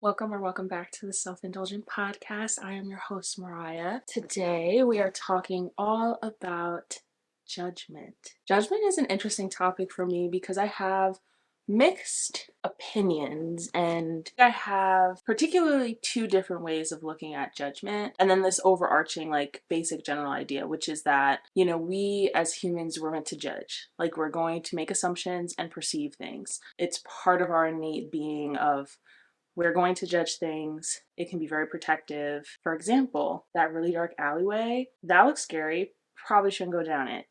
Welcome back to the Self-Indulgent Podcast. I am your host, Mariah. Today we are talking all about judgment. Judgment is an interesting topic for me because I have mixed opinions and I have particularly two different ways of looking at judgment, and then this overarching basic general idea, which is that we as humans, we're meant to judge. Like, we're going to make assumptions and perceive things. It's part of our innate being of we're going to judge things. It can be very protective. For example, that really dark alleyway, that looks scary. Probably shouldn't go down it.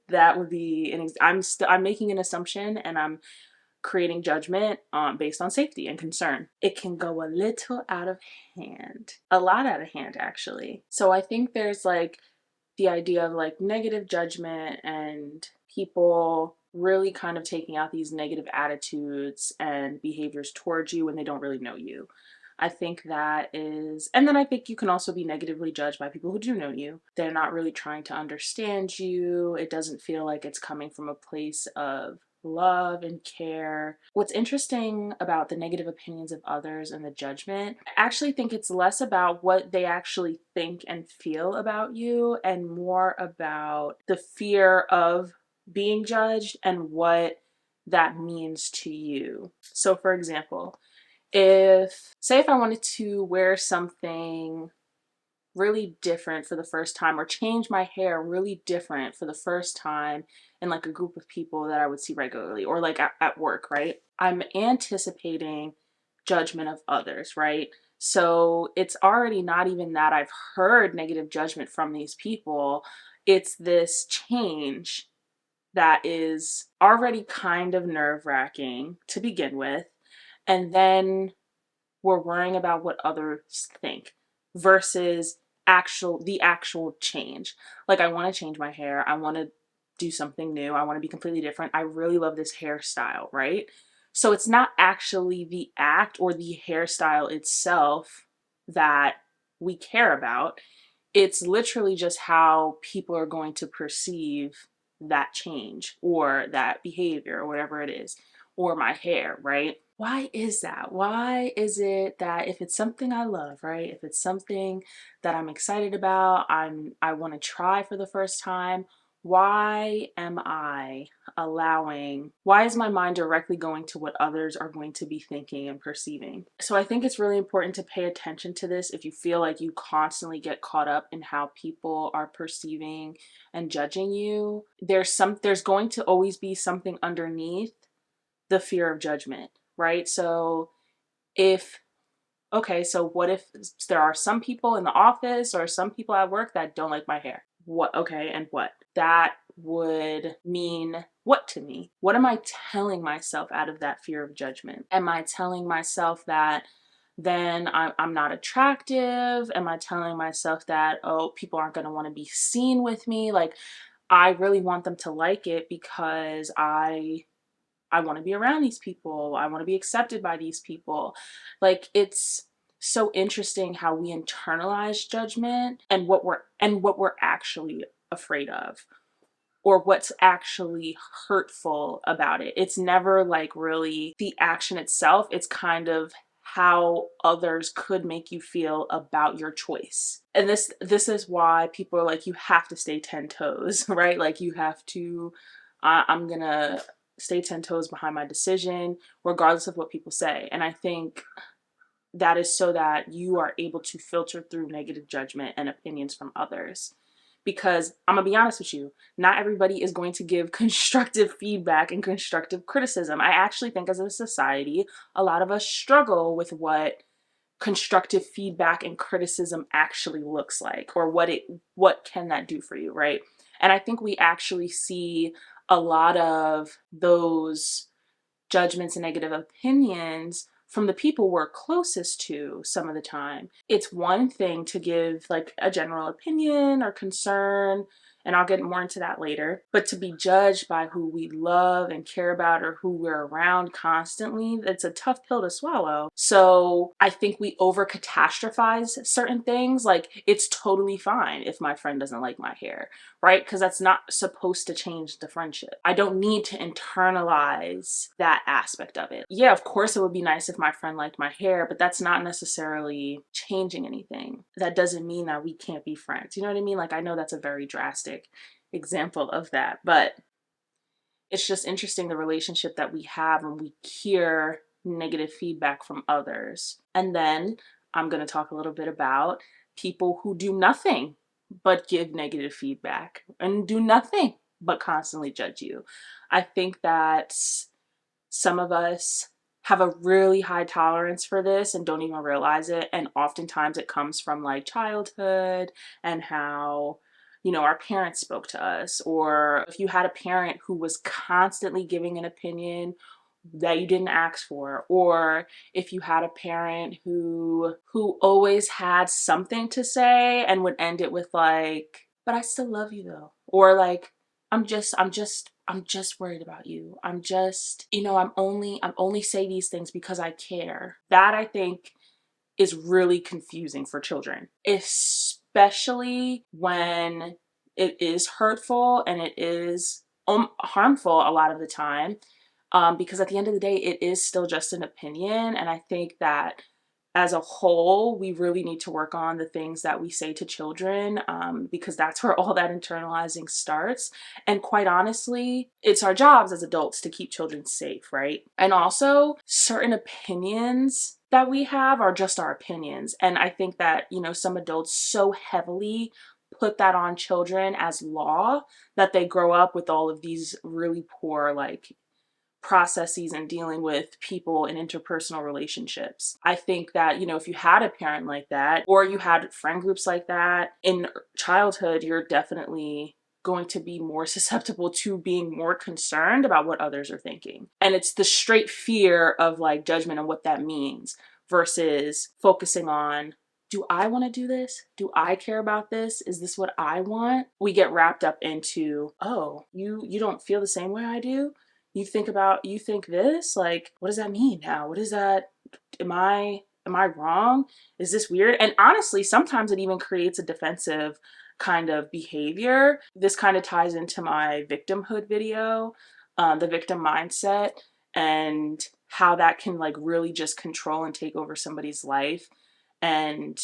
That would be I'm making an assumption and I'm creating judgment based on safety and concern. It can go a little out of hand, a lot out of hand actually. So I think there's the idea of negative judgment and people really kind of taking out these negative attitudes and behaviors towards you when they don't really know you. I think that is, and then I think you can also be negatively judged by people who do know you. They're not really trying to understand you. It doesn't feel like it's coming from a place of love and care. What's interesting about the negative opinions of others and the judgment, I actually think it's less about what they actually think and feel about you and more about the fear of being judged and what that means to you. So for example, if I wanted to wear something really different for the first time or change my hair really different for the first time in a group of people that I would see regularly or at work, right? I'm anticipating judgment of others, right? So it's already not even that I've heard negative judgment from these people. It's this change that is already kind of nerve-wracking to begin with. And then we're worrying about what others think versus the actual change. Like, I want to change my hair. I want to do something new. I want to be completely different. I really love this hairstyle, right? So it's not actually the act or the hairstyle itself that we care about. It's literally just how people are going to perceive that change or that behavior or whatever it is, or my hair, right? Why is that? Why is it that if it's something I love, right? If it's something that I'm excited about, I want to try for the first time, why is my mind directly going to what others are going to be thinking and perceiving? So I think it's really important to pay attention to this if you feel like you constantly get caught up in how people are perceiving and judging you. There's going to always be something underneath the fear of judgment, right? So what if there are some people in the office or some people at work that don't like my hair? And what? That would mean what to me? What am I telling myself out of that fear of judgment? Am I telling myself that then I'm not attractive? Am I telling myself that, oh, people aren't going to want to be seen with me? I really want them to like it because I want to be around these people. I want to be accepted by these people. It's so interesting how we internalize judgment and what we're actually afraid of or what's actually hurtful about it. It's never really the action itself. It's kind of how others could make you feel about your choice. And this is why people are like, you have to stay 10 toes, right? You have to, I'm gonna stay 10 toes behind my decision, regardless of what people say. And I think that is so that you are able to filter through negative judgment and opinions from others. Because I'm gonna be honest with you, not everybody is going to give constructive feedback and constructive criticism. I actually think as a society, a lot of us struggle with what constructive feedback and criticism actually looks like, or what can that do for you, right? And I think we actually see a lot of those judgments and negative opinions from the people we're closest to some of the time. It's one thing to give a general opinion or concern And I'll get more into that later. But to be judged by who we love and care about or who we're around constantly, that's a tough pill to swallow. So I think we over catastrophize certain things. Like, it's totally fine if my friend doesn't like my hair, right? Because that's not supposed to change the friendship. I don't need to internalize that aspect of it. Yeah, of course it would be nice if my friend liked my hair, but that's not necessarily changing anything. That doesn't mean that we can't be friends. You know what I mean? Like, I know that's a very drastic example of that, but it's just interesting the relationship that we have when we hear negative feedback from others. And then I'm going to talk a little bit about people who do nothing but give negative feedback and do nothing but constantly judge you. I think that some of us have a really high tolerance for this and don't even realize it. And oftentimes it comes from like childhood and how, you know, our parents spoke to us, or if you had a parent who was constantly giving an opinion that you didn't ask for, or if you had a parent who always had something to say and would end it with like, but I still love you though, or like, I'm just worried about you. I'm just, you know, I'm only say these things because I care. That I think is really confusing for children, especially when it is hurtful and it is harmful a lot of the time. Because at the end of the day, it is still just an opinion. And I think that as a whole, we really need to work on the things that we say to children, because that's where all that internalizing starts. And quite honestly, it's our jobs as adults to keep children safe, right? And also, certain opinions that we have are just our opinions. And I think that, you know, some adults so heavily put that on children as law that they grow up with all of these really poor, like, processes and dealing with people in interpersonal relationships. I think that, you know, if you had a parent like that, or you had friend groups like that in childhood, you're definitely going to be more susceptible to being more concerned about what others are thinking. And it's the straight fear of like judgment and what that means versus focusing on, do I want to do this? Do I care about this? Is this what I want? We get wrapped up into, oh, you don't feel the same way I do? You think this? Like, what does that mean now? What is that? Am I wrong? Is this weird? And honestly, sometimes it even creates a defensive kind of behavior. This kind of ties into my victimhood video, the victim mindset, and how that can like really just control and take over somebody's life and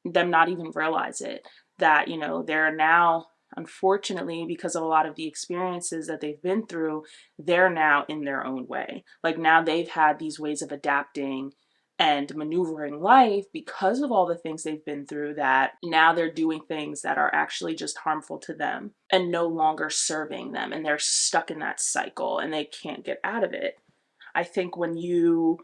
them not even realize it. That, you know, they're now, unfortunately, because of a lot of the experiences that they've been through, they're now in their own way. Like, now they've had these ways of adapting and maneuvering life because of all the things they've been through, that now they're doing things that are actually just harmful to them and no longer serving them. And they're stuck in that cycle and they can't get out of it. I think when you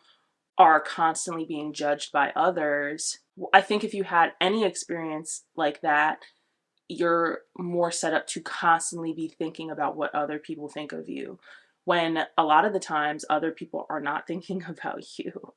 are constantly being judged by others, I think if you had any experience like that, you're more set up to constantly be thinking about what other people think of you, when a lot of the times other people are not thinking about you.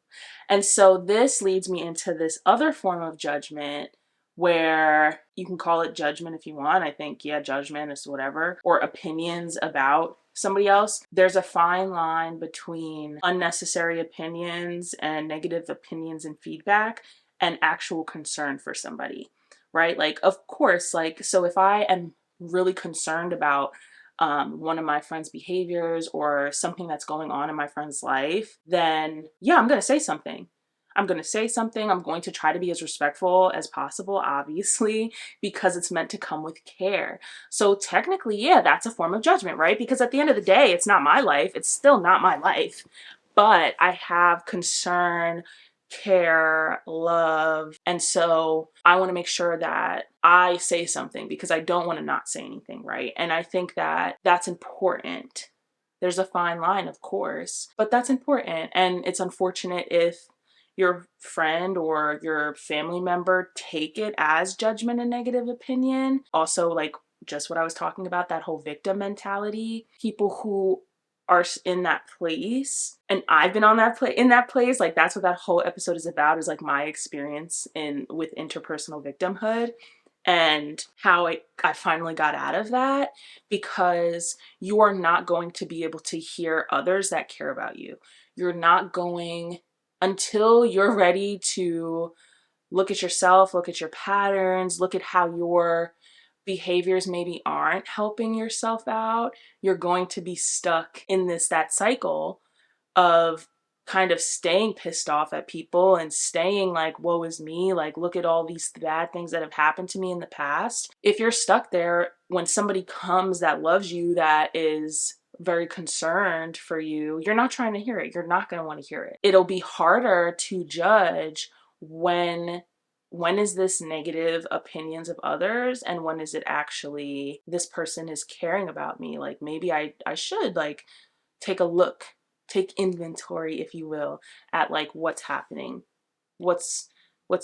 And so this leads me into this other form of judgment, where you can call it judgment if you want. I think, yeah, judgment is whatever, or opinions about somebody else. There's a fine line between unnecessary opinions and negative opinions and feedback and actual concern for somebody. Right? Like, of course, like, so if I am really concerned about one of my friend's behaviors or something that's going on in my friend's life, then yeah, I'm going to say something. I'm going to try to be as respectful as possible, obviously, because it's meant to come with care. So technically, yeah, that's a form of judgment, right? Because at the end of the day, it's not my life. It's still not my life. But I have concern, care, love. And so I want to make sure that I say something because I don't want to not say anything, right? And I think that that's important. There's a fine line, of course, but that's important. And it's unfortunate if your friend or your family member take it as judgment and negative opinion. Also, like, just what I was talking about, that whole victim mentality, people who are in that place, and I've been on that in that place, like, that's what that whole episode is about, is like my experience with interpersonal victimhood. and how I finally got out of that, because you are not going to be able to hear others that care about you. You're not going, until you're ready to look at yourself, look at your patterns, look at how your behaviors maybe aren't helping yourself out. You're going to be stuck in that cycle of kind of staying pissed off at people and staying like, woe is me, like, look at all these bad things that have happened to me in the past. If you're stuck there, when somebody comes that loves you, that is very concerned for you, you're not trying to hear it. You're not going to want to hear it. It'll be harder to judge when is this negative opinions of others, and when is it actually this person is caring about me. Like, maybe I should like take a look, take inventory, if you will, at like what's happening, what's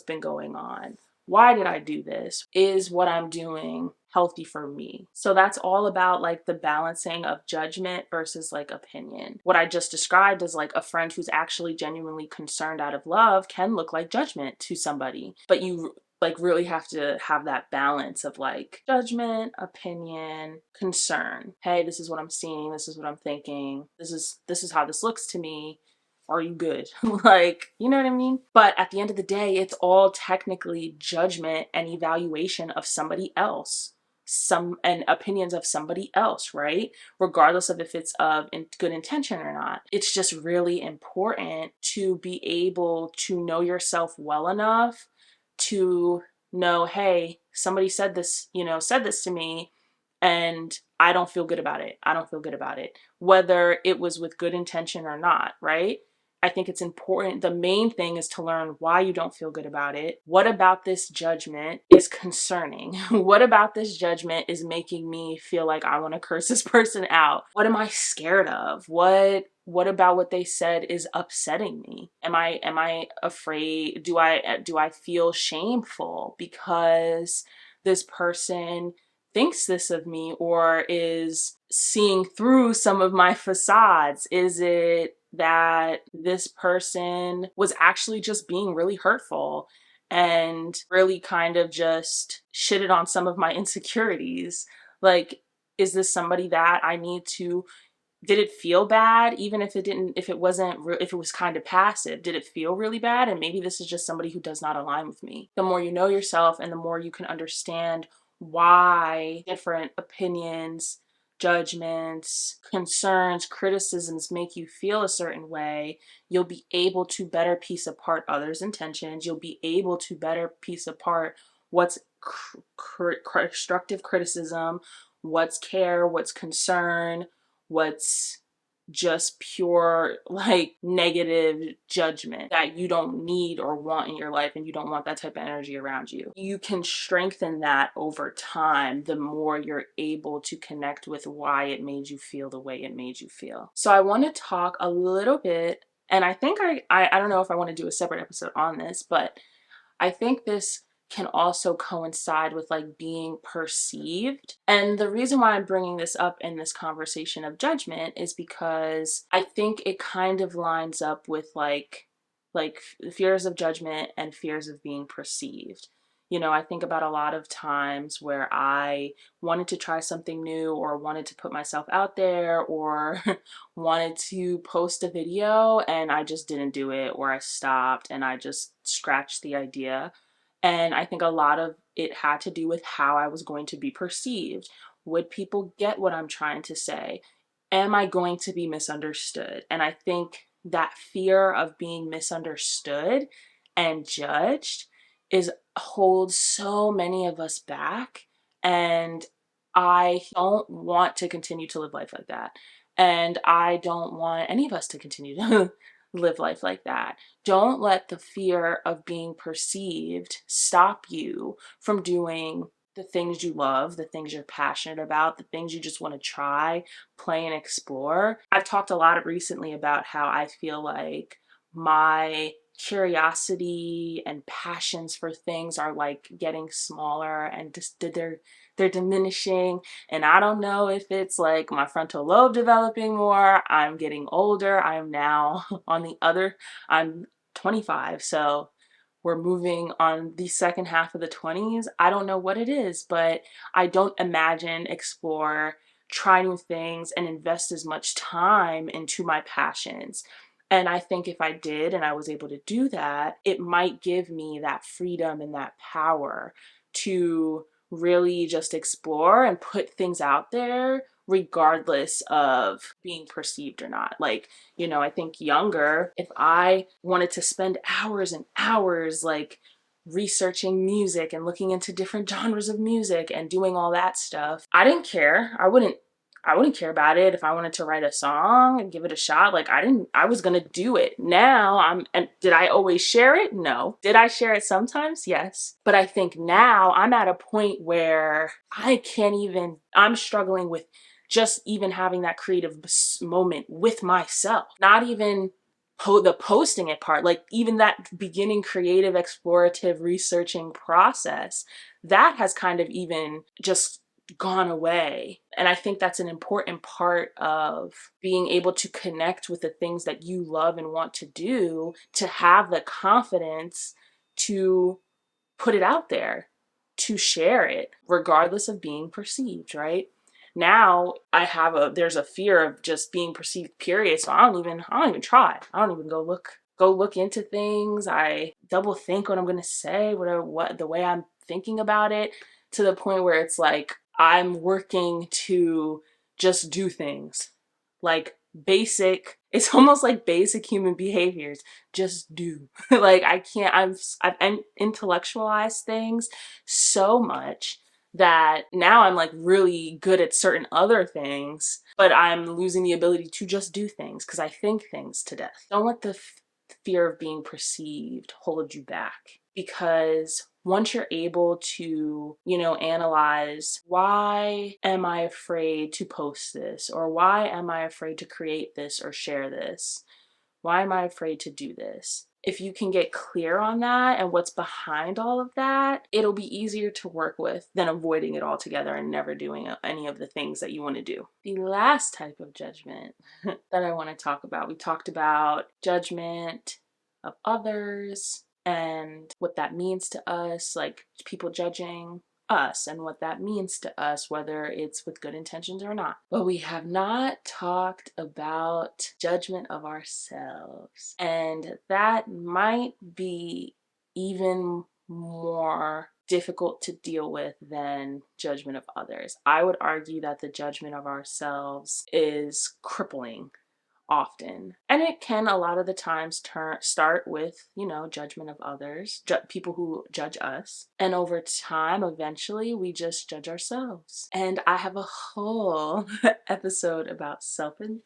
been going on. Why did I do this? Is what I'm doing healthy for me? So that's all about like the balancing of judgment versus like opinion. What I just described as like a friend who's actually genuinely concerned out of love can look like judgment to somebody, but you like really have to have that balance of like judgment, opinion, concern. Hey, this is what I'm seeing, this is what I'm thinking, this is how this looks to me. Are you good? Like, you know what I mean? But at the end of the day, it's all technically judgment and evaluation of somebody else, and opinions of somebody else, right? Regardless of if it's of good intention or not. It's just really important to be able to know yourself well enough to know, hey, somebody said this to me, and I don't feel good about it. I don't feel good about it, whether it was with good intention or not, right? I think it's important. The main thing is to learn why you don't feel good about it. What about this judgment is concerning? What about this judgment is making me feel like I want to curse this person out? What am I scared of? What about what they said is upsetting me? Am I afraid? Do I feel shameful because this person thinks this of me, or is seeing through some of my facades? Is it that this person was actually just being really hurtful and really kind of just shitted on some of my insecurities? Like, is this somebody that I need to, did it feel bad? Even if it didn't, if it was kind of passive, did it feel really bad? And maybe this is just somebody who does not align with me. The more you know yourself and the more you can understand why different opinions, judgments, concerns, criticisms make you feel a certain way, you'll be able to better piece apart others' intentions. You'll be able to better piece apart what's constructive criticism, what's care, what's concern, what's just pure like negative judgment that you don't need or want in your life, and you don't want that type of energy around you. You can strengthen that over time the more you're able to connect with why it made you feel the way it made you feel. So I want to talk a little bit, and I think I don't know if I want to do a separate episode on this, but I think this can also coincide with like being perceived. And the reason why I'm bringing this up in this conversation of judgment is because I think it kind of lines up with like fears of judgment and fears of being perceived. You know, I think about a lot of times where I wanted to try something new, or wanted to put myself out there, or wanted to post a video and I just didn't do it, or I stopped and I just scratched the idea. And I think a lot of it had to do with how I was going to be perceived. Would people get what I'm trying to say? Am I going to be misunderstood? And I think that fear of being misunderstood and judged holds so many of us back. And I don't want to continue to live life like that. And I don't want any of us to continue to live life like that. Don't let the fear of being perceived stop you from doing the things you love, the things you're passionate about, the things you just want to try, play, and explore. I've talked a lot recently about how I feel like my curiosity and passions for things are like getting smaller, and just they're diminishing. And I don't know if it's like my frontal lobe developing more. I'm getting older. I'm now I'm 25, so we're moving on the second half of the 20s. I don't know what it is, but I don't imagine, explore, try new things, and invest as much time into my passions. And I think if I did and I was able to do that, it might give me that freedom and that power to really just explore and put things out there regardless of being perceived or not. Like, I think younger, if I wanted to spend hours and hours like researching music and looking into different genres of music and doing all that stuff, I didn't care. I wouldn't care about it if I wanted to write a song and give it a shot. Like I was gonna do it. Now and did I always share it? No. Did I share it sometimes? Yes. But I think now I'm at a point where I'm struggling with just even having that creative moment with myself. Not even the posting it part, like even that beginning creative, explorative, researching process, that has kind of even just gone away. And I think that's an important part of being able to connect with the things that you love and want to do, to have the confidence to put it out there, to share it, regardless of being perceived, right? Now there's a fear of just being perceived, period. So I don't even try. I don't even go look into things. I double think what I'm gonna say, what the way I'm thinking about it, to the point where it's like I'm working to just do things. Like it's almost like basic human behaviors. Just do. Like I've intellectualized things so much that now I'm like really good at certain other things, but I'm losing the ability to just do things because I think things to death. Don't let the fear of being perceived hold you back, because once you're able to, analyze, why am I afraid to post this? Or why am I afraid to create this or share this? Why am I afraid to do this? If you can get clear on that and what's behind all of that, it'll be easier to work with than avoiding it altogether and never doing any of the things that you want to do. The last type of judgment that I want to talk about, we talked about judgment of others and what that means to us, like people judging us and what that means to us, whether it's with good intentions or not. But we have not talked about judgment of ourselves. And that might be even more difficult to deal with than judgment of others. I would argue that the judgment of ourselves is crippling often. And it can a lot of the times start with, judgment of others, people who judge us. And over time, eventually, we just judge ourselves. And I have a whole episode about self-worth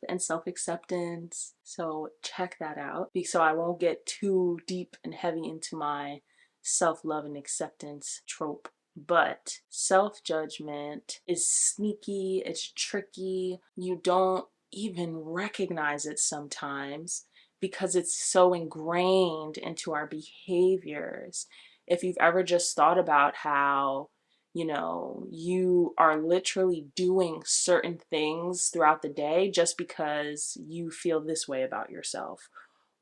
and self-acceptance. So check that out. So I won't get too deep and heavy into my self-love and acceptance trope. But self-judgment is sneaky, it's tricky. You don't even recognize it sometimes because it's so ingrained into our behaviors. If you've ever just thought about how, you are literally doing certain things throughout the day just because you feel this way about yourself,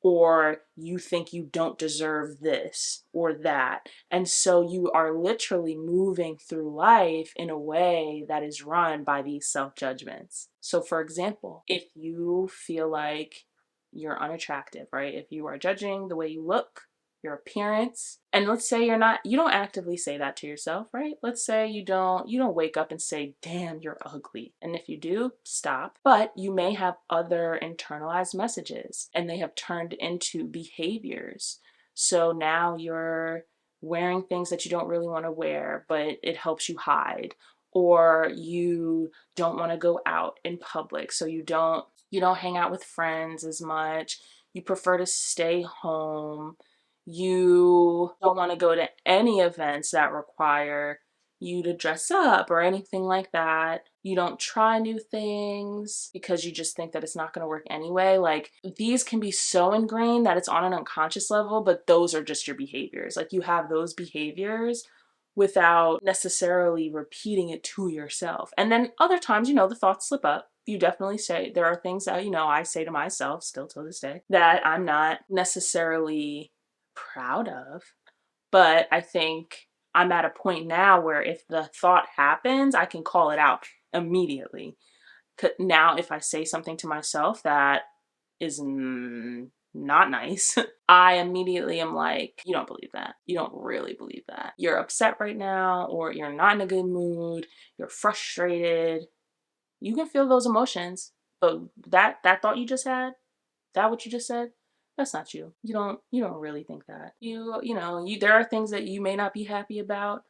or you think you don't deserve this or that. And so you are literally moving through life in a way that is run by these self-judgments. So for example, if you feel like you're unattractive, right? If you are judging the way you look, your appearance, and let's say you don't actively say that to yourself, right? Let's say you don't wake up and say, damn, you're ugly. And if you do, stop. But you may have other internalized messages and they have turned into behaviors. So now you're wearing things that you don't really want to wear, but it helps you hide. Or you don't want to go out in public, so you don't hang out with friends as much. You prefer to stay home. You don't want to go to any events that require you to dress up or anything like that. You don't try new things because you just think that it's not going to work anyway. Like, these can be so ingrained that it's on an unconscious level, but those are just your behaviors. Like, you have those behaviors without necessarily repeating it to yourself. And then other times, the thoughts slip up you definitely say there are things that, I say to myself still to this day that I'm not necessarily proud of. But I think I'm at a point now where if the thought happens, I can call it out immediately. Now, if I say something to myself that is not nice, I immediately am like, you don't believe that. You don't really believe that. You're upset right now, or you're not in a good mood. You're frustrated. You can feel those emotions, but that thought you just had, that what you just said, that's not you. You don't really think that. There are things that you may not be happy about,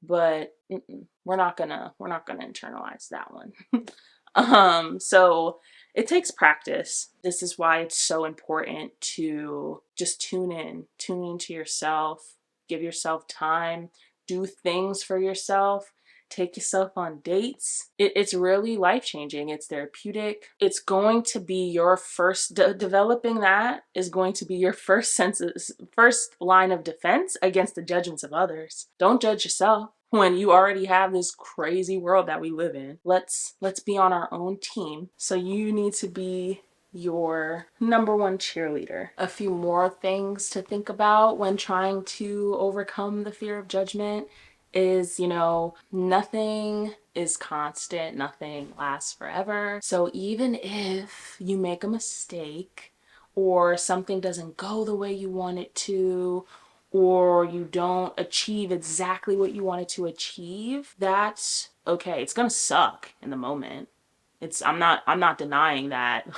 but we're not gonna internalize that one. So it takes practice. This is why it's so important to just tune into yourself, give yourself time, do things for yourself, take yourself on dates. It's really life-changing. It's therapeutic. It's going to be your first developing that is going to be your first line of defense against the judgments of others. Don't judge yourself when you already have this crazy world that we live in. Let's be on our own team. So you need to be your number one cheerleader. A few more things to think about when trying to overcome the fear of judgment is, nothing is constant, nothing lasts forever. So even if you make a mistake or something doesn't go the way you want it to, or you don't achieve exactly what you wanted to achieve, that's okay. It's gonna suck in the moment. I'm not denying that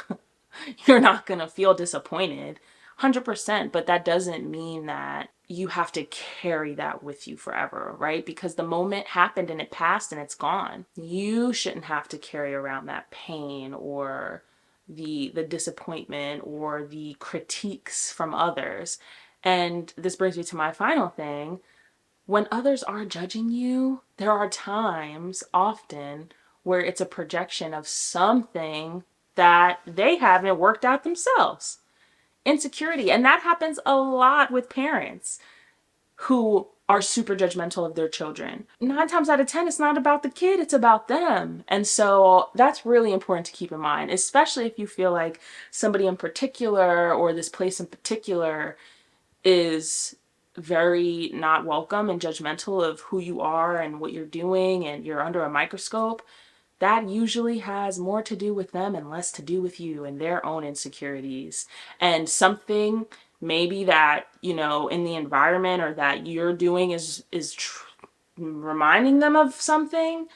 you're not gonna feel disappointed 100%, but that doesn't mean that you have to carry that with you forever, right? Because the moment happened and it passed and it's gone. You shouldn't have to carry around that pain or the disappointment or the critiques from others. And this brings me to my final thing. When others are judging you, there are times, often, where it's a projection of something that they haven't worked out themselves. Insecurity. And that happens a lot with parents who are super judgmental of their children. 9 times out of 10, it's not about the kid, it's about them. And so that's really important to keep in mind, especially if you feel like somebody in particular or this place in particular is very not welcome and judgmental of who you are and what you're doing, and you're under a microscope. That usually has more to do with them and less to do with you and their own insecurities. And something maybe that, in the environment or that you're doing is reminding them of something,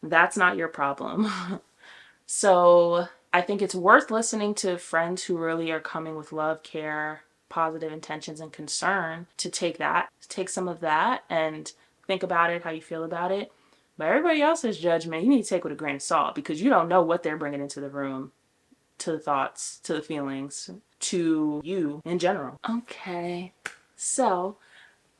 that's not your problem. So I think it's worth listening to friends who really are coming with love, care, positive intentions, and concern to take some of that and think about it, how you feel about it. But everybody else's judgment, you need to take with a grain of salt, because you don't know what they're bringing into the room, to the thoughts, to the feelings, to you in general. Okay, so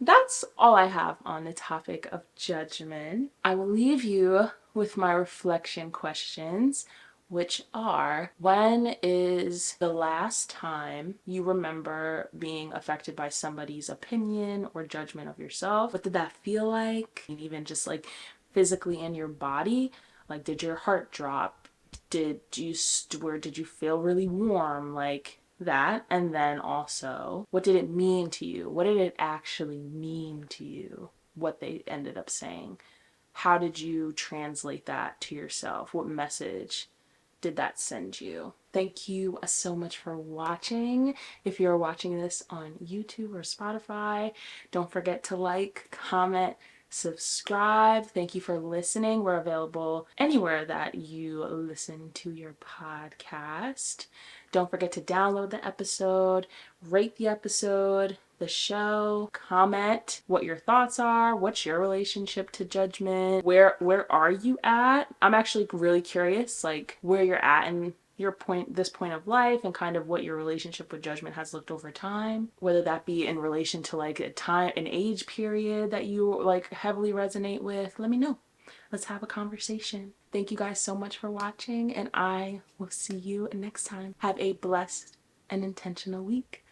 that's all I have on the topic of judgment. I will leave you with my reflection questions, which are: when is the last time you remember being affected by somebody's opinion or judgment of yourself? What did that feel like? And even just like physically in your body, like, did your heart drop? Did you feel really warm? Like that. And then also, what did it mean to you? What did it actually mean to you, what they ended up saying? How did you translate that to yourself? What message did that send you? Thank you so much for watching. If you're watching this on YouTube or Spotify, don't forget to like, comment, subscribe. Thank you for listening. We're available anywhere that you listen to your podcast. Don't forget to download the episode, rate the episode, the show, comment what your thoughts are, what's your relationship to judgment, where are you at? I'm actually really curious, like, where you're at in this point of life, and kind of what your relationship with judgment has looked over time, whether that be in relation to like an age period that you like heavily resonate with. Let me know. Let's have a conversation. Thank you guys so much for watching, and I will see you next time. Have a blessed and intentional week.